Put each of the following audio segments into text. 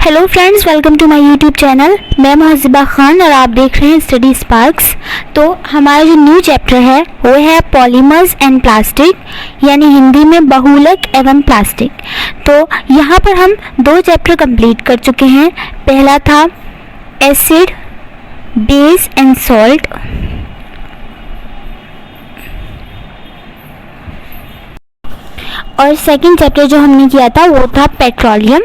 Hello friends, welcome to my YouTube channel. मैं महजिबा खान और आप देख रहे हैं स्टडी स्पार्क्स। तो हमारा जो न्यू चैप्टर है वो है पॉलीमर्स एंड प्लास्टिक, यानी हिंदी में बहुलक एवं प्लास्टिक। तो यहाँ पर हम दो चैप्टर कंप्लीट कर चुके हैं। पहला था एसिड, बेस एंड सॉल्ट, और सेकंड चैप्टर जो हमने किया था वो था पेट्रोलियम।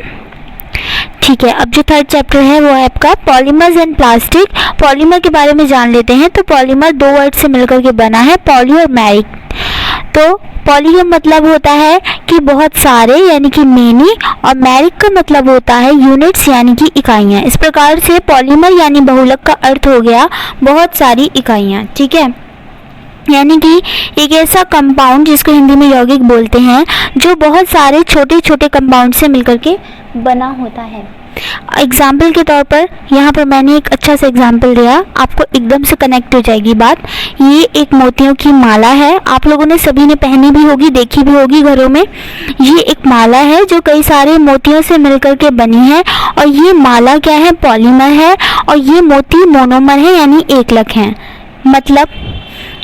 ठीक है, अब जो थर्ड चैप्टर है वो है आपका पॉलीमर्स एंड प्लास्टिक। पॉलीमर के बारे में जान लेते हैं। तो पॉलीमर दो वर्ड से मिलकर के बना है, पॉली और मैरिक। तो पॉली का मतलब होता है कि बहुत सारे यानी कि मेनी, और मैरिक का मतलब होता है यूनिट्स यानी कि इकाइयाँ। इस प्रकार से पॉलीमर यानी बहुलक का अर्थ हो गया बहुत सारी इकाइयाँ। ठीक है, यानी कि एक ऐसा कंपाउंड जिसको हिंदी में यौगिक बोलते हैं, जो बहुत सारे छोटे छोटे कंपाउंड से मिलकर के बना होता है। एग्जाम्पल के तौर पर यहाँ पर मैंने एक अच्छा सा एग्जाम्पल दिया, आपको एकदम से कनेक्ट हो जाएगी बात। ये एक मोतियों की माला है, आप लोगों ने सभी ने पहनी भी होगी, देखी भी होगी घरों में। ये एक माला है जो कई सारे मोतियों से मिलकर के बनी है, और ये माला क्या है, पॉलीमर है, और ये मोती मोनोमर है यानी एकलक है। मतलब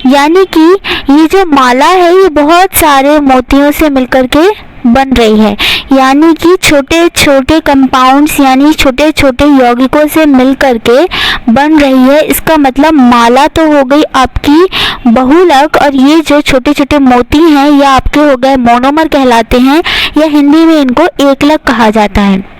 यानी कि ये जो माला है ये बहुत सारे मोतियों से मिलकर के बन रही है, यानी कि छोटे छोटे कंपाउंड्स यानी छोटे छोटे यौगिकों से मिलकर के बन रही है। इसका मतलब माला तो हो गई आपकी बहुलक, और ये जो छोटे छोटे मोती हैं ये आपके हो गए मोनोमर कहलाते हैं, या हिंदी में इनको एकलक कहा जाता है।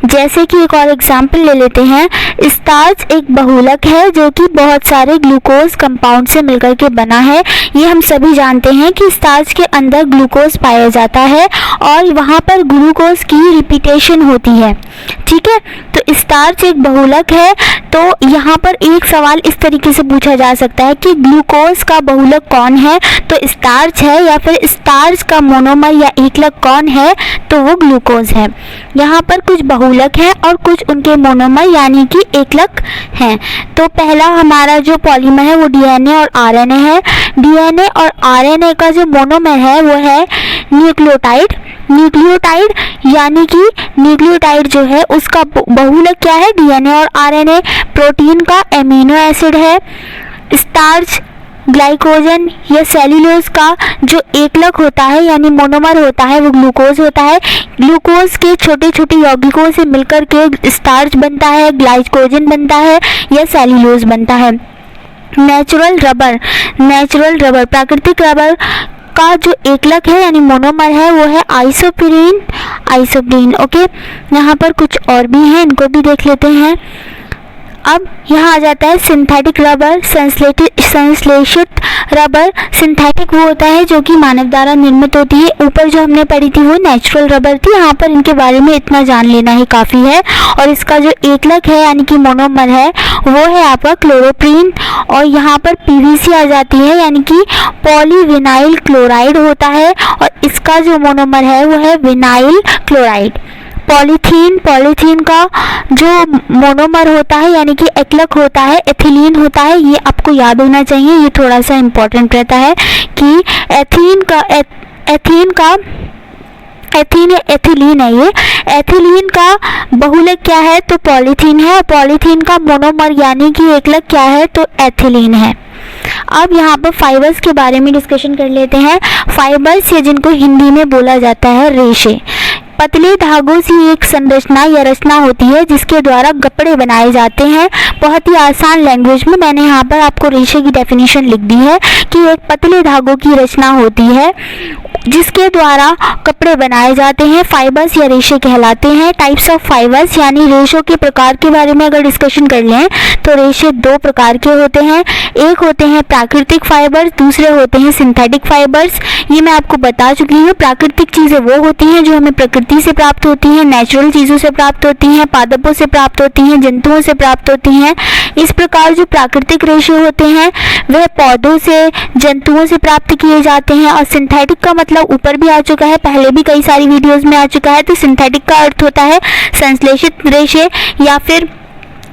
जैसे कि एक और एग्जाम्पल ले लेते हैं, स्टार्च एक बहुलक है जो कि बहुत सारे ग्लूकोज कंपाउंड से मिलकर के बना है। ये हम सभी जानते हैं कि स्टार्च के अंदर ग्लूकोज पाया जाता है और वहाँ पर ग्लूकोज की रिपीटेशन होती है। ठीक है, तो स्टार्च एक बहुलक है। तो यहाँ पर एक सवाल इस तरीके से पूछा जा सकता है कि ग्लूकोज का बहुलक कौन है, तो स्टार्च है, या फिर स्टार्च का मोनोमर या एकलक कौन है, तो वो ग्लूकोज है। यहाँ पर कुछ बहुलक है और कुछ उनके मोनोमर यानी कि एकलक हैं। तो पहला हमारा जो पॉलीमर है वो डीएनए और आरएनए है। डीएनए और आरएनए का जो मोनोमर है वो है न्यूक्लियोटाइड। न्यूक्लियोटाइड यानी कि न्यूक्लियोटाइड जो है उसका बहुलक क्या है, डीएनए और आरएनए। प्रोटीन का एमिनो एसिड है। स्टार्च, ग्लाइकोजन या सेल्यूलोज का जो एकलक होता है यानी मोनोमर होता है वो ग्लूकोज होता है। ग्लूकोज के छोटे छोटे यौगिकों से मिलकर के स्टार्च बनता है, ग्लाइकोजन बनता है या सेल्यूलोज बनता है। नेचुरल रबर प्राकृतिक रबर का जो एकलक है यानी मोनोमर है वो है आइसोप्रीन। ओके, यहाँ पर कुछ और भी हैं, इनको भी देख लेते हैं। अब यहाँ आ जाता है सिंथेटिक रबर, संश्लेषित रबर। सिंथेटिक वो होता है जो कि मानव द्वारा निर्मित होती है। ऊपर जो हमने पढ़ी थी वो नेचुरल रबर थी, यहाँ पर इनके बारे में इतना जान लेना ही काफ़ी है। और इसका जो एकलक है यानी कि मोनोमर है वो है आपका क्लोरोप्रीन। और यहाँ पर पीवीसी आ जाती है यानी कि पॉलीविनाइल क्लोराइड होता है, और इसका जो मोनोमर है वो है विनाइल क्लोराइड। पॉलीथीन का जो मोनोमर होता है यानी कि एकलक होता है एथिलीन होता है। ये आपको याद होना चाहिए, ये थोड़ा सा इम्पोर्टेंट रहता है कि एथिलीन है। ये एथिलीन का बहुलक क्या है, तो पॉलीथीन है, और पॉलीथीन का मोनोमर यानी कि एकलक क्या है, तो एथिलीन है। अब यहाँ पर फाइबर्स के बारे में डिस्कशन कर लेते हैं। फाइबर्स, ये जिनको हिंदी में बोला जाता है रेशे, पतले धागों से एक संरचना या रचना होती है जिसके द्वारा कपड़े बनाए जाते हैं। बहुत ही आसान लैंग्वेज में मैंने यहाँ पर आपको रेशे की डेफिनेशन लिख दी है कि एक पतले धागों की रचना होती है जिसके द्वारा कपड़े बनाए जाते हैं। फाइबर्स या रेशे कहलाते हैं। टाइप्स ऑफ फाइबर्स यानी रेशों के प्रकार के बारे में अगर डिस्कशन कर लें तो रेशे दो प्रकार के होते हैं। एक होते हैं प्राकृतिक फाइबर्स, दूसरे होते हैं सिंथेटिक फाइबर्स। ये मैं आपको बता चुकी हूँ। प्राकृतिक चीज़ें वो होती हैं जो हमें प्रकृति से प्राप्त होती हैं, नेचुरल चीज़ों से प्राप्त होती हैं, पादपों से प्राप्त होती हैं, जंतुओं से प्राप्त होती हैं। इस प्रकार जो प्राकृतिक रेशे होते हैं वह पौधों से, जंतुओं से प्राप्त किए जाते हैं। और सिंथेटिक का मतलब ऊपर भी आ चुका है, पहले भी कई सारी वीडियोस में आ चुका है। तो सिंथेटिक का अर्थ होता है संश्लेषित रेशे या फिर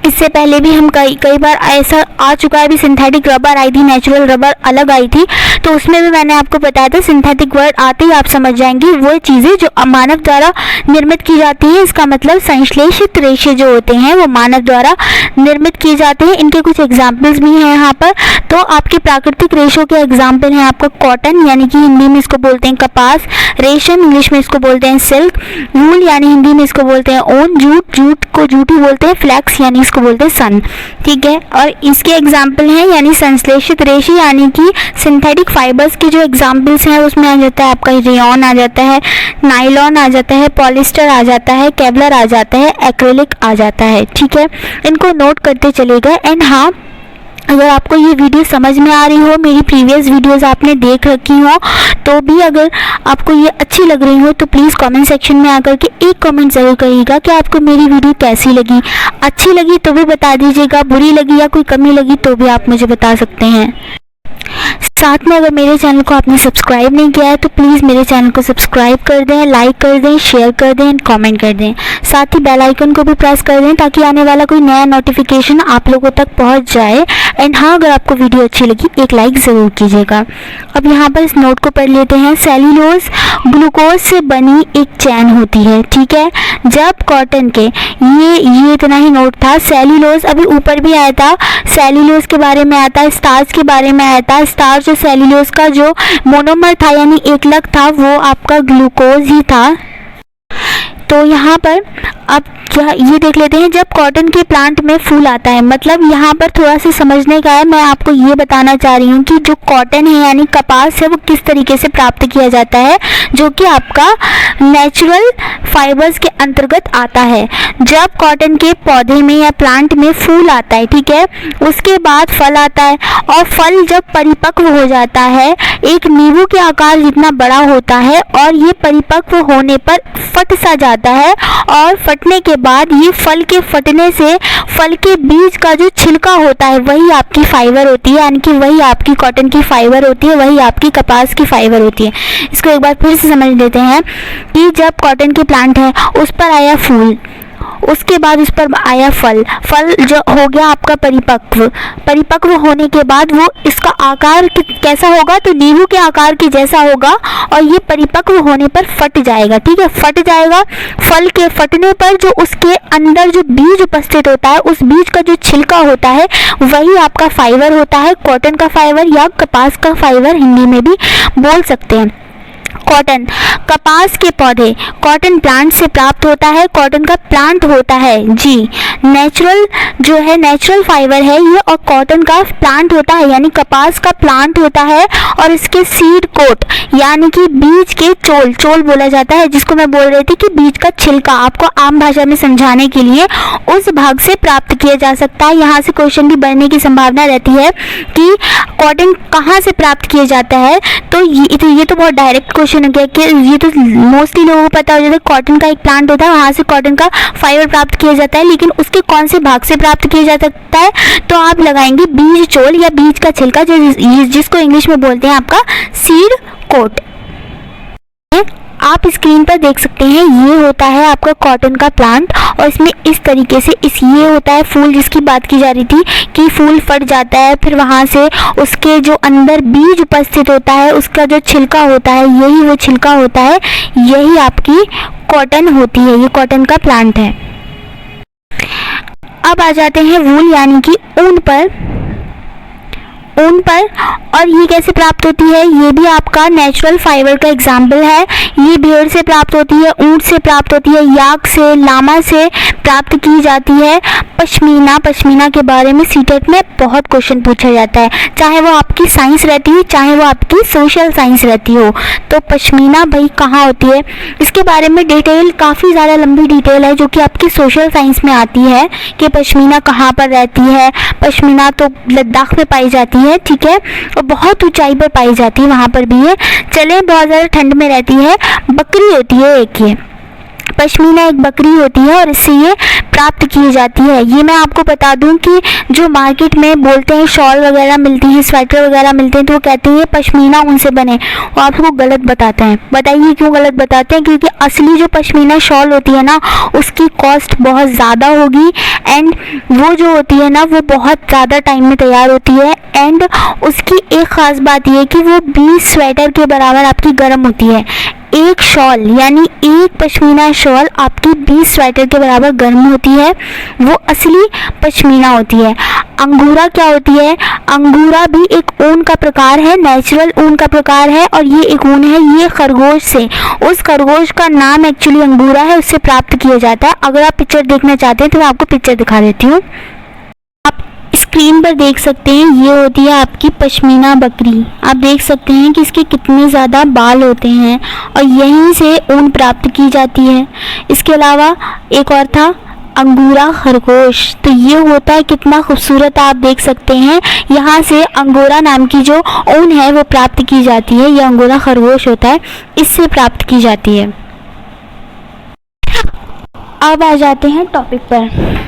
इससे पहले भी हम कई बार ऐसा आ चुका है, भी सिंथेटिक रबर आई थी, नेचुरल रबर अलग आई थी, तो उसमें भी मैंने आपको बताया था। सिंथेटिक वर्ड आते ही आप समझ जाएंगे वो चीज़ें जो मानव द्वारा निर्मित की जाती है। इसका मतलब संश्लेषित रेशे जो होते हैं वो मानव द्वारा निर्मित किए जाते हैं। इनके कुछ एग्जाम्पल्स भी हैं यहाँ पर। तो आपके प्राकृतिक रेशों के एग्जाम्पल हैं आपका कॉटन, यानी कि हिंदी में इसको बोलते हैं कपास, रेशम इंग्लिश में इसको बोलते हैं सिल्क, वूल यानी हिंदी में इसको बोलते हैं ऊन, जूट, जूट को जूटी बोलते हैं, फ्लैक्स यानी इसको बोलते हैं सन। ठीक है, और इसके एग्जाम्पल हैं यानी संश्लेषित रेशे यानी कि सिंथेटिक फाइबर्स के जो एग्जाम्पल्स हैं उसमें आ जाता है आपका रेयॉन आ जाता है, नायलॉन आ जाता है, पॉलिस्टर आ जाता है, केवलर आ जाता है, एक्रिलिक आ जाता है। ठीक है, इनको नोट करते चलेगा। एंड हाँ, अगर आपको ये वीडियो समझ में आ रही हो, मेरी प्रीवियस वीडियोस आपने देख रखी हो, तो भी अगर आपको ये अच्छी लग रही हो तो प्लीज़ कमेंट सेक्शन में आकर के एक कमेंट ज़रूर करिएगा कि आपको मेरी वीडियो कैसी लगी। अच्छी लगी तो भी बता दीजिएगा, बुरी लगी या कोई कमी लगी तो भी आप मुझे बता सकते हैं। साथ में अगर मेरे चैनल को आपने सब्सक्राइब नहीं किया है तो प्लीज़ मेरे चैनल को सब्सक्राइब कर दें, लाइक कर दें, शेयर कर दें एंड कमेंट कर दें। साथ ही बेल आइकन को भी प्रेस कर दें ताकि आने वाला कोई नया नोटिफिकेशन आप लोगों तक पहुंच जाए। एंड हाँ, अगर आपको वीडियो अच्छी लगी एक लाइक ज़रूर कीजिएगा। अब यहाँ पर इस नोट को पढ़ लेते हैं। सेल्यूलोज ग्लूकोज से बनी एक चैन होती है। ठीक है, जब कॉटन के ये इतना ही नोट था। सेल्यूलोज अभी ऊपर भी आया था, सेल्यूलोज के बारे में आया था, स्टार्च के बारे में आया था। स्टार्च और सेल्यूलोज का जो मोनोमर था यानी एकलक था वो आपका ग्लूकोज ही था। तो यहाँ पर अब ये देख लेते हैं, जब कॉटन के प्लांट में फूल आता है, मतलब यहाँ पर थोड़ा सा समझने का है। मैं आपको ये बताना चाह रही हूँ कि जो कॉटन है यानी कपास है वो किस तरीके से प्राप्त किया जाता है, जो कि आपका नेचुरल फाइबर्स के अंतर्गत आता है। जब कॉटन के पौधे में या प्लांट में फूल आता है, ठीक है, उसके बाद फल आता है और फल जब परिपक्व हो जाता है एक नींबू के आकार जितना बड़ा होता है और ये परिपक्व होने पर फट सा जाता है और फटने के बाद ये फल के फटने से फल के बीज का जो छिलका होता है वही आपकी फाइबर होती है, यानी कि वही आपकी कॉटन की फाइबर होती है, वही आपकी कपास की फाइबर होती है। इसको एक बार फिर से समझ लेते हैं कि जब कॉटन के प्लांट है उस पर आया फूल, उसके बाद उस पर आया फल, फल जो हो गया आपका परिपक्व होने के बाद वो इसका आकार कैसा होगा, तो नींबू के आकार के जैसा होगा और ये परिपक्व होने पर फट जाएगा। ठीक है, फट जाएगा। फल के फटने पर जो उसके अंदर जो बीज उपस्थित होता है उस बीज का जो छिलका होता है वही आपका फाइबर होता है, कॉटन का फाइबर या कपास का फाइबर हिंदी में भी बोल सकते हैं। कॉटन कपास के पौधे कॉटन प्लांट से प्राप्त होता है, कॉटन का प्लांट होता है जी। नेचुरल जो है नेचुरल फाइबर है ये और कॉटन का प्लांट होता है यानी कपास का प्लांट होता है और इसके सीड कोट यानी कि बीज के चोल बोला जाता है, जिसको मैं बोल रही थी कि बीज का छिलका, आपको आम भाषा में समझाने के लिए उस भाग से प्राप्त किया जा सकता है। यहाँ से क्वेश्चन भी बनने की संभावना रहती है कि कॉटन कहाँ से प्राप्त किया जाता है, तो ये तो बहुत डायरेक्ट क्वेश्चन हो गया कि ये तो मोस्टली लोगों को पता हो जाता है कॉटन का एक प्लांट होता है, वहाँ से कॉटन का फाइबर प्राप्त किया जाता है, लेकिन उसके कौन से भाग से प्राप्त किया जा सकता है, तो आप लगाएंगे बीज चोल या बीज का छिलका, जिसको इंग्लिश में बोलते हैं आपका सीड कोट। आप स्क्रीन पर देख सकते हैं ये होता है आपका कॉटन का प्लांट और इसमें इस तरीके से ये होता है फूल, जिसकी बात की जा रही थी कि फूल फट जाता है, फिर वहाँ से उसके जो अंदर बीज उपस्थित होता है उसका जो छिलका होता है यही वो छिलका होता है, यही आपकी कॉटन होती है, ये कॉटन का प्लांट है। अब आ जाते हैं वूल यानी कि ऊन पर और ये कैसे प्राप्त होती है, ये भी आपका नेचुरल फाइबर का एग्जाम्पल है। ये भेड़ से प्राप्त होती है, ऊंट से प्राप्त होती है, याक से, लामा से प्राप्त की जाती है। पश्मीना के बारे में सीटेट में बहुत क्वेश्चन पूछा जाता है, चाहे वो आपकी साइंस रहती है चाहे वो आपकी सोशल साइंस रहती हो। तो पश्मीना भाई कहाँ होती है, इसके बारे में डिटेल काफ़ी ज़्यादा लंबी डिटेल है जो कि आपकी सोशल साइंस में आती है कि पश्मीना कहाँ पर रहती है। पश्मीना तो लद्दाख में पाई जाती है, ठीक है, और बहुत ऊंचाई पर पाई जाती है, वहाँ पर भी है। चलें बहुत ज़्यादा ठंड में रहती है। बकरी होती है एक, ये पश्मीना एक बकरी होती है और इससे ये प्राप्त की जाती है। ये मैं आपको बता दूं कि जो मार्केट में बोलते हैं शॉल वगैरह मिलती हैं, स्वेटर वगैरह मिलते हैं, तो वो कहते हैं पश्मीना ऊन से बने, वो आपको गलत बताते हैं। बताइए क्यों गलत बताते हैं? क्योंकि असली जो पश्मीना शॉल होती है ना, उसकी कॉस्ट बहुत ज़्यादा होगी एंड वो जो होती है ना, वो बहुत ज़्यादा टाइम में तैयार होती है एंड उसकी एक ख़ास बात ये है कि वो 20 स्वेटर के बराबर आपकी गर्म होती है। एक शॉल यानी एक पश्मीना शॉल आपकी 20 स्वेटर के बराबर गर्म होती है, वो असली पश्मीना होती है। अंगूरा क्या होती है? अंगूरा भी एक ऊन का प्रकार है, नेचुरल ऊन का प्रकार है और ये एक ऊन है, ये खरगोश से, उस खरगोश का नाम एक्चुअली अंगूरा है, उससे प्राप्त किया जाता है। अगर आप पिक्चर देखना चाहते हैं तो मैं आपको पिक्चर दिखा देती हूँ। आप स्क्रीन पर देख सकते हैं, ये होती है आपकी पश्मीना बकरी। आप देख सकते हैं कि इसके कितने ज़्यादा बाल होते हैं और यहीं से ऊन प्राप्त की जाती है। इसके अलावा एक और था अंगूरा खरगोश, तो ये होता है कितना खूबसूरत, आप देख सकते हैं यहाँ से अंगोरा नाम की जो ऊन है वो प्राप्त की जाती है। ये अंगोरा खरगोश होता है, इससे प्राप्त की जाती है। अब आ जाते हैं टॉपिक पर,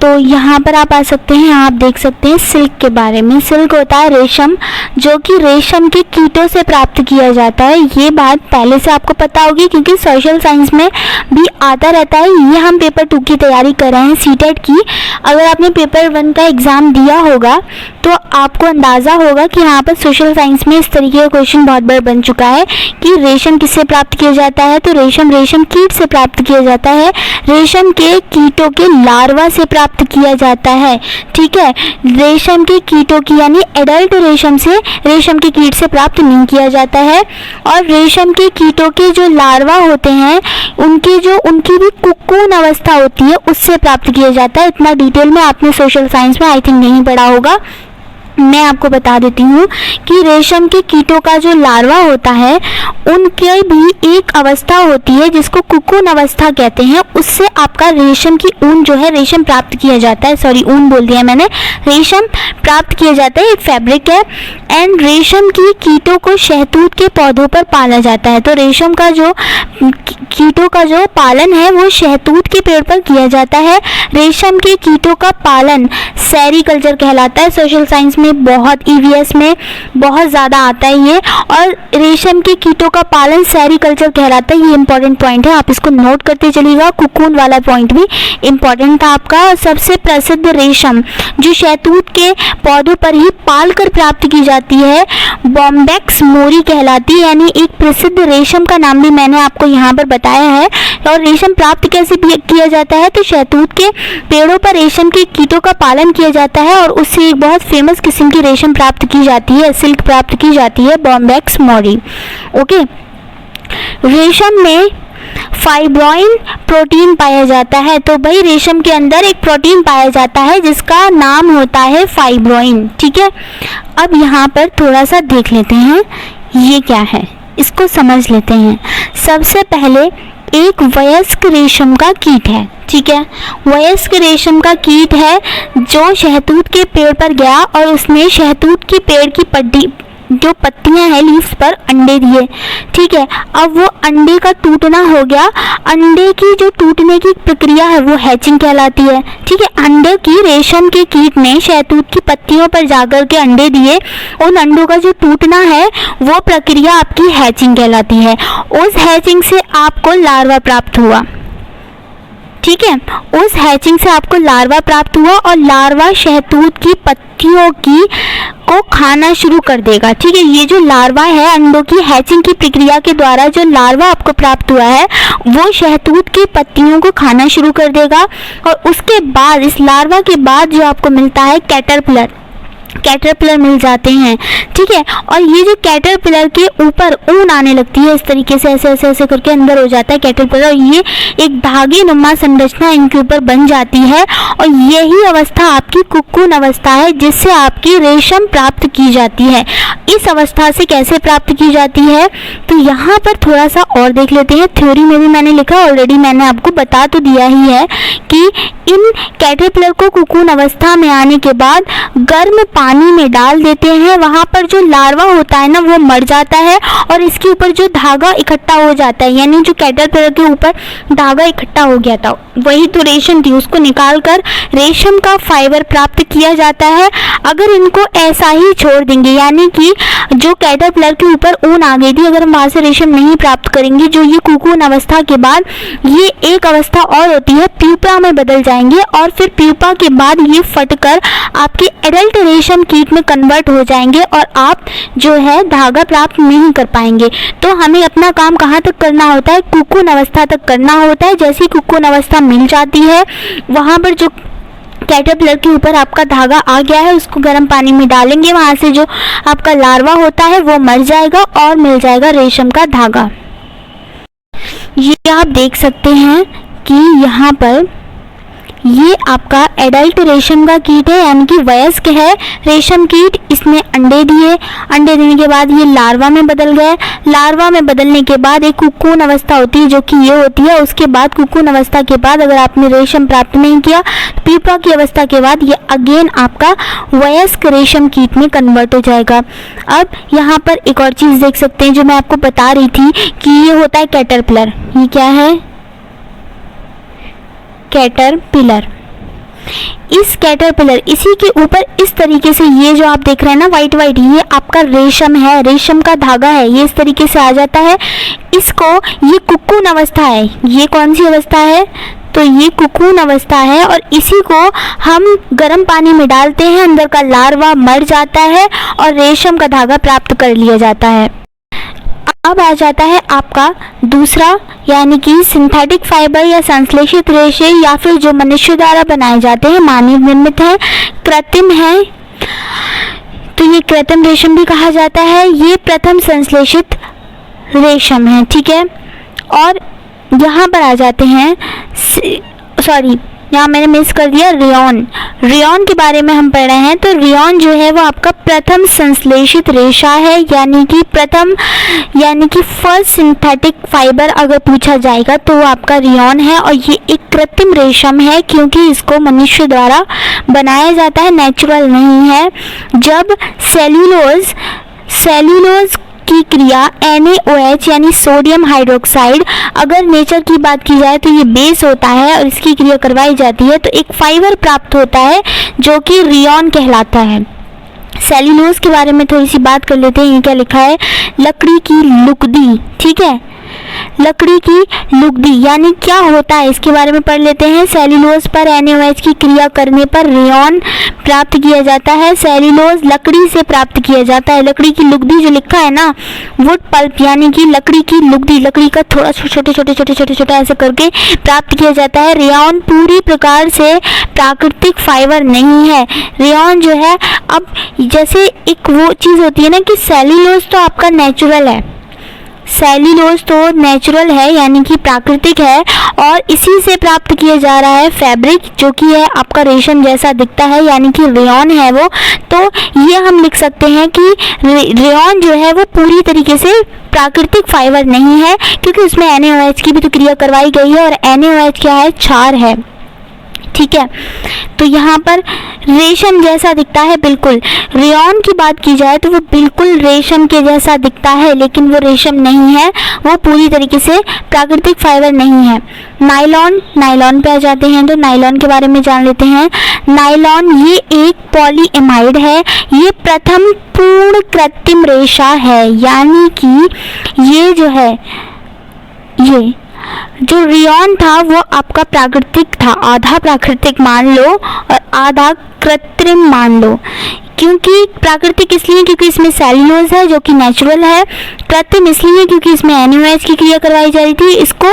तो यहाँ पर आप आ सकते हैं, आप देख सकते हैं सिल्क के बारे में। सिल्क होता है रेशम, जो कि रेशम के कीटों से प्राप्त किया जाता है। ये बात पहले से आपको पता होगी क्योंकि सोशल साइंस में भी आता रहता है। ये हम पेपर 2 की तैयारी कर रहे हैं, सीटेट की। अगर आपने पेपर 1 का एग्ज़ाम दिया होगा तो आपको अंदाज़ा होगा कि यहाँ पर सोशल साइंस में इस तरीके का क्वेश्चन बहुत बार बन चुका है कि रेशम किससे प्राप्त किया जाता है, तो रेशम कीट से प्राप्त किया जाता है। रेशम के कीटों के लार्वा से प्राप्त किया जाता है। ठीक है, रेशम के कीटों की यानी एडल्ट रेशम से, रेशम के कीट से प्राप्त नहीं किया जाता है। और रेशम के कीटों के जो लार्वा होते हैं उनकी भी कुकून अवस्था होती है, उससे प्राप्त किया जाता है। इतना डिटेल में आपने सोशल साइंस में आई थिंक नहीं पढ़ा होगा, मैं आपको बता देती हूँ कि रेशम के कीटों का जो लार्वा होता है उनके भी एक अवस्था होती है जिसको कुकून अवस्था कहते हैं, उससे आपका रेशम की ऊन जो है, रेशम प्राप्त किया जाता है। सॉरी, ऊन बोल दिया मैंने, रेशम प्राप्त किया जाता है, एक फैब्रिक है। एंड रेशम की कीटों को शहतूत के पौधों पर पाला जाता है। तो रेशम का जो कीटों का जो पालन है वो शहतूत के पेड़ पर किया जाता है। रेशम के कीटों का पालन सेरीकल्चर कहलाता है। सोशल साइंस में बहुत, ईवीएस में बहुत ज़्यादा आता है ये। और रेशम के कीटों का पालन सेरीकल्चर कहलाता है। ये इंपॉर्टेंट पॉइंट है, आप इसको नोट करते चलिएगा। कुकून वाला पॉइंट भी इंपॉर्टेंट था आपका। और सबसे प्रसिद्ध रेशम जो शहतूत के पौधों पर ही पाल कर प्राप्त की जाती है, बॉम्बैक्स मोरी कहलाती है। यानी एक प्रसिद्ध रेशम का नाम भी मैंने आपको यहाँ पर बताया है। और रेशम प्राप्त कैसे किया जाता है, तो शहतूत के पेड़ों पर रेशम के कीटों का पालन किया जाता है और उससे एक बहुत फेमस किस्म की रेशम प्राप्त की जाती है, सिल्क प्राप्त की जाती है, बॉम्बैक्स मोरी। ओके, रेशम में फाइब्रोइन प्रोटीन पाया जाता है। तो भाई रेशम के अंदर एक प्रोटीन पाया जाता है जिसका नाम होता है फाइब्रोइन। ठीक है, अब यहाँ पर थोड़ा सा देख लेते हैं ये क्या है, इसको समझ लेते हैं। सबसे पहले एक वयस्क रेशम का कीट है। ठीक है, वयस्क रेशम का कीट है जो शहतूत के पेड़ पर गया और उसने शहतूत की पेड़ की जो पत्तियां हैं लीव्स पर अंडे दिए। ठीक है, अब वो अंडे का टूटना हो गया। अंडे की जो टूटने की प्रक्रिया है वो हैचिंग कहलाती है। ठीक है, अंडे की रेशम के कीट ने शहतूत की पत्तियों पर जाकर के अंडे दिए। उन अंडों का जो टूटना है वो प्रक्रिया आपकी हैचिंग कहलाती है। उस हैचिंग से आपको लार्वा प्राप्त हुआ। ठीक है, उस हैचिंग से आपको लार्वा प्राप्त हुआ और लार्वा शहतूत की पत्तियों को खाना शुरू कर देगा। ठीक है, ये जो लार्वा है, अंडों की हैचिंग की प्रक्रिया के द्वारा जो लार्वा आपको प्राप्त हुआ है वो शहतूत की पत्तियों को खाना शुरू कर देगा। और उसके बाद, इस लार्वा के बाद जो आपको मिलता है कैटरपिलर मिल जाते हैं। ठीक है, और ये जो कैटरपिलर के ऊपर ऊन आने लगती है, इस तरीके से ऐसे ऐसे ऐसे करके अंदर हो जाता है कैटरपिलर, और ये एक धागे नुमा संरचना इनके ऊपर बन जाती है। और यही अवस्था आपकी कुकून अवस्था है जिससे आपकी रेशम प्राप्त की जाती है। इस अवस्था से कैसे प्राप्त की जाती है, तो यहाँ पर थोड़ा सा और देख लेते हैं। थ्योरी में भी मैंने लिखा, ऑलरेडी मैंने आपको बता तो दिया ही है कि इन कैटरपिलर को कुकून अवस्था में आने के बाद गर्म पानी पानी में डाल देते हैं, वहाँ पर जो लार्वा होता है ना वो मर जाता है और इसके ऊपर जो धागा इकट्ठा हो जाता है, यानी जो कैटरपिलर के ऊपर धागा इकट्ठा हो गया था वही तो रेशम थी, उसको निकाल कर रेशम का फाइबर प्राप्त किया जाता है। अगर इनको ऐसा ही छोड़ देंगे, यानी कि जो कैटरपिलर के ऊपर ऊन आ गई थी, अगर हम वहाँ से रेशम नहीं प्राप्त करेंगे, जो ये कोकून अवस्था के बाद ये एक अवस्था और होती है, प्यूपा में बदल जाएंगे और फिर प्यूपा के बाद ये फटकर आपके एडल्ट रेशम कीट में कन्वर्ट हो जाएंगे और आप जो है धागा प्राप्त नहीं कर पाएंगे। तो हमें अपना काम कहाँ तक करना होता है, कोकून अवस्था तक करना होता है। जैसे ही कोकून अवस्था मिल जाती है, वहाँ पर जो कैटरपिलर के ऊपर आपका धागा आ गया है उसको गर्म पानी में डालेंगे, वहाँ से जो आपका लार्वा होता है वो मर जाएगा और मिल जाएगा रेशम का धागा। ये आप देख सकते हैं कि यहाँ पर ये आपका एडल्ट रेशम का कीट है, यानी कि वयस्क है रेशम कीट। इसने अंडे दिए, अंडे देने के बाद ये लार्वा में बदल गए, लार्वा में बदलने के बाद एक कुकून अवस्था होती है जो कि ये होती है। उसके बाद कुकून अवस्था के बाद अगर आपने रेशम प्राप्त नहीं किया, प्यूपा की अवस्था के बाद ये अगेन आपका वयस्क रेशम कीट में कन्वर्ट हो जाएगा। अब यहाँ पर एक और चीज़ देख सकते हैं जो मैं आपको बता रही थी कि ये होता है कैटरपिलर। ये क्या है, कैटरपिलर। इस कैटरपिलर इसी के ऊपर इस तरीके से ये जो आप देख रहे हैं ना वाइट वाइट, ये आपका रेशम है, रेशम का धागा है, ये इस तरीके से आ जाता है। इसको ये कुकून अवस्था है। ये कौन सी अवस्था है, तो ये कुकून अवस्था है और इसी को हम गर्म पानी में डालते हैं, अंदर का लार्वा मर जाता है और रेशम का धागा प्राप्त कर लिया जाता है। अब आ जाता है आपका दूसरा, यानी कि सिंथेटिक फाइबर या संश्लेषित रेशे, या फिर जो मनुष्य द्वारा बनाए जाते हैं, मानव निर्मित है, कृत्रिम है, तो ये कृत्रिम रेशम भी कहा जाता है। ये प्रथम संश्लेषित रेशम है, ठीक है। और यहाँ पर आ जाते हैं, सॉरी यहाँ मैंने मिस कर दिया, रियोन। रियोन के बारे में हम पढ़ रहे हैं, तो रियोन जो है वो आपका प्रथम संश्लेषित रेशा है, यानी कि प्रथम, यानी कि फर्स्ट सिंथेटिक फाइबर अगर पूछा जाएगा तो वो आपका रियोन है। और ये एक कृत्रिम रेशम है क्योंकि इसको मनुष्य द्वारा बनाया जाता है, नेचुरल नहीं है। जब सेल्यूलोज की क्रिया NaOH यानी सोडियम हाइड्रोक्साइड, अगर नेचर की बात की जाए तो ये बेस होता है और इसकी क्रिया करवाई जाती है तो एक फाइबर प्राप्त होता है जो कि रियोन कहलाता है। सेल्यूलोज के बारे में थोड़ी सी बात कर लेते हैं। ये क्या लिखा है, लकड़ी की लुगदी, ठीक है, लकड़ी की लुगदी यानी क्या होता है इसके बारे में पढ़ लेते हैं। सेल्यूलोज पर NaOH की क्रिया करने पर रियोन प्राप्त किया जाता है। सेल्यूलोज लकड़ी से प्राप्त किया जाता है। लकड़ी की लुगदी जो लिखा है ना, वुड पल्प यानी कि लकड़ी की लुगदी, लकड़ी का थोड़ा छोटे छोटे ऐसे करके प्राप्त किया जाता है। रियोन पूरी प्रकार से प्राकृतिक फाइबर नहीं है। रियोन जो है, अब जैसे एक वो चीज़ होती है ना कि सेल्यूलोज तो आपका नेचुरल है, सेल्यूलोज तो नेचुरल है यानी कि प्राकृतिक है और इसी से प्राप्त किया जा रहा है फैब्रिक जो कि है आपका रेशम जैसा दिखता है, यानी कि रेयॉन है वो। तो ये हम लिख सकते हैं कि रेयॉन जो है वो पूरी तरीके से प्राकृतिक फाइबर नहीं है क्योंकि उसमें NaOH की भी तो क्रिया करवाई गई है और NaOH क्या है, क्षार है, ठीक है। तो यहाँ पर रेशम जैसा दिखता है, बिल्कुल रेयॉन की बात की जाए तो वो बिल्कुल रेशम के जैसा दिखता है लेकिन वो रेशम नहीं है, वो पूरी तरीके से प्राकृतिक फाइबर नहीं है। नायलॉन, नायलॉन पे आ जाते हैं तो नायलॉन के बारे में जान लेते हैं। नायलॉन ये एक पॉलीएमाइड है, ये प्रथम पूर्ण कृत्रिम रेशा है, यानी कि ये जो है, ये जो रेयॉन था वो आपका प्राकृतिक था, आधा प्राकृतिक मान लो और आधा कृत्रिम मान लो। क्योंकि प्राकृतिक इसलिए क्योंकि इसमें सेल्यूलोज है जो कि नेचुरल है, कृत्रिम इसलिए क्योंकि इसमें NaOH की क्रिया करवाई जा रही थी। इसको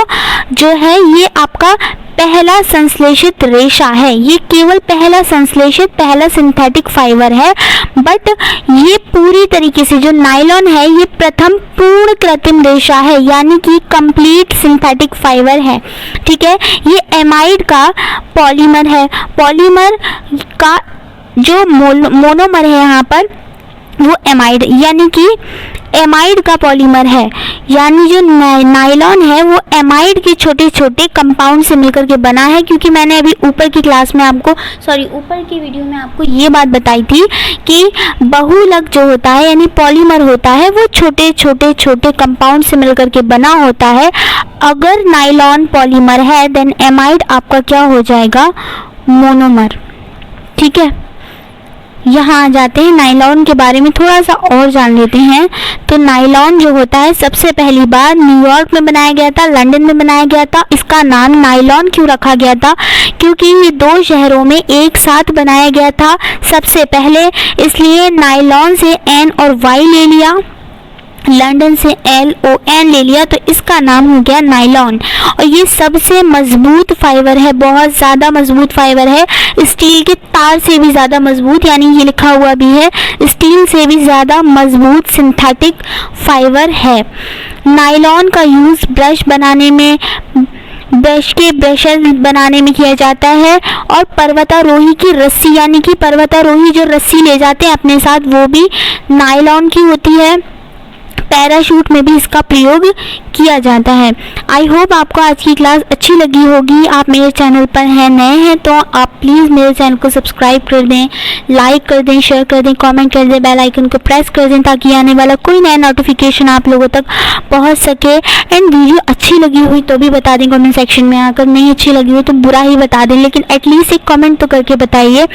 जो है ये आपका पहला संश्लेषित रेशा है, ये केवल पहला संश्लेषित, पहला सिंथेटिक फाइबर है। बट ये पूरी तरीके से जो नायलॉन है ये प्रथम पूर्ण कृत्रिम रेशा है, यानी कि कंप्लीट सिंथेटिक फाइबर है, ठीक है। ये एमाइड का पॉलीमर है, पॉलीमर का जो मोनोमर है यहाँ पर वो एमाइड यानी कि एमाइड का पॉलीमर है, यानी जो नायलॉन है वो एमाइड के छोटे छोटे कंपाउंड से मिलकर के बना है। क्योंकि मैंने अभी ऊपर की क्लास में आपको ऊपर की वीडियो में आपको ये बात बताई थी कि बहुलक जो होता है यानी पॉलीमर होता है वो छोटे छोटे छोटे कंपाउंड से मिलकर के बना होता है। अगर नायलॉन पॉलीमर है देन एमाइड आपका क्या हो जाएगा, मोनोमर। ठीक है, यहाँ आ जाते हैं नायलॉन के बारे में थोड़ा सा और जान लेते हैं। तो नायलॉन जो होता है सबसे पहली बार न्यूयॉर्क में बनाया गया था, लंदन में बनाया गया था। इसका नाम नायलॉन क्यों रखा गया था, क्योंकि ये 2 शहरों में एक साथ बनाया गया था सबसे पहले, इसलिए नायलॉन से एन और वाई ले लिया, लंदन से LON ले लिया, तो इसका नाम हो गया नायलॉन। और ये सबसे मजबूत फाइबर है, बहुत ज़्यादा मजबूत फाइबर है, स्टील के तार से भी ज़्यादा मजबूत, यानी ये लिखा हुआ भी है स्टील से भी ज़्यादा मजबूत सिंथेटिक फाइबर है। नायलॉन का यूज़ ब्रश बनाने में, ब्रश के ब्रशेस बनाने में किया जाता है। और पर्वतारोही की रस्सी, यानी कि पर्वतारोही जो रस्सी ले जाते हैं अपने साथ, वो भी नायलॉन की होती है। पैराशूट में भी इसका प्रयोग किया जाता है। आई होप आपको आज की क्लास अच्छी लगी होगी। आप मेरे चैनल पर हैं, नए हैं तो आप प्लीज़ मेरे चैनल को सब्सक्राइब कर दें, लाइक कर दें, शेयर कर दें, कमेंट कर दें, बेल आइकन को प्रेस कर दें ताकि आने वाला कोई नया नोटिफिकेशन आप लोगों तक पहुंच सके। एंड वीडियो अच्छी लगी हुई तो भी बता दें कमेंट सेक्शन में आकर, नहीं अच्छी लगी हुई तो बुरा ही बता दें, लेकिन एटलीस्ट एक कमेंट तो करके बताइए।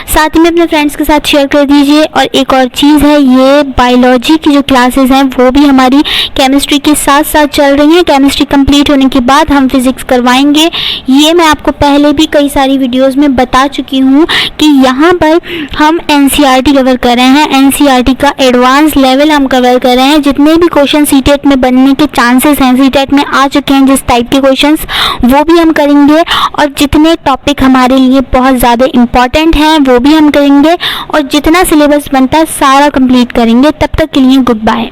साथ ही में अपने फ्रेंड्स के साथ शेयर कर दीजिए। और एक और चीज़ है, ये बायोलॉजी की जो क्लासेस हैं वो भी हमारी केमिस्ट्री के साथ साथ चल रही हैं। केमिस्ट्री कंप्लीट होने के बाद हम फिजिक्स करवाएंगे। ये मैं आपको पहले भी कई सारी वीडियोस में बता चुकी हूँ कि यहाँ पर हम NCERT कवर कर रहे हैं, NCERT का एडवांस लेवल हम कवर कर रहे हैं। जितने भी क्वेश्चन सीटेट में बनने के चांसेस हैं, सीटेट में आ चुके हैं जिस टाइप के क्वेश्चंस, वो भी हम करेंगे। और जितने टॉपिक हमारे लिए बहुत ज़्यादा इम्पॉर्टेंट हैं वो भी हम करेंगे। और जितना सिलेबस बनता है सारा कंप्लीट करेंगे। तब तक के लिए गुड बाय।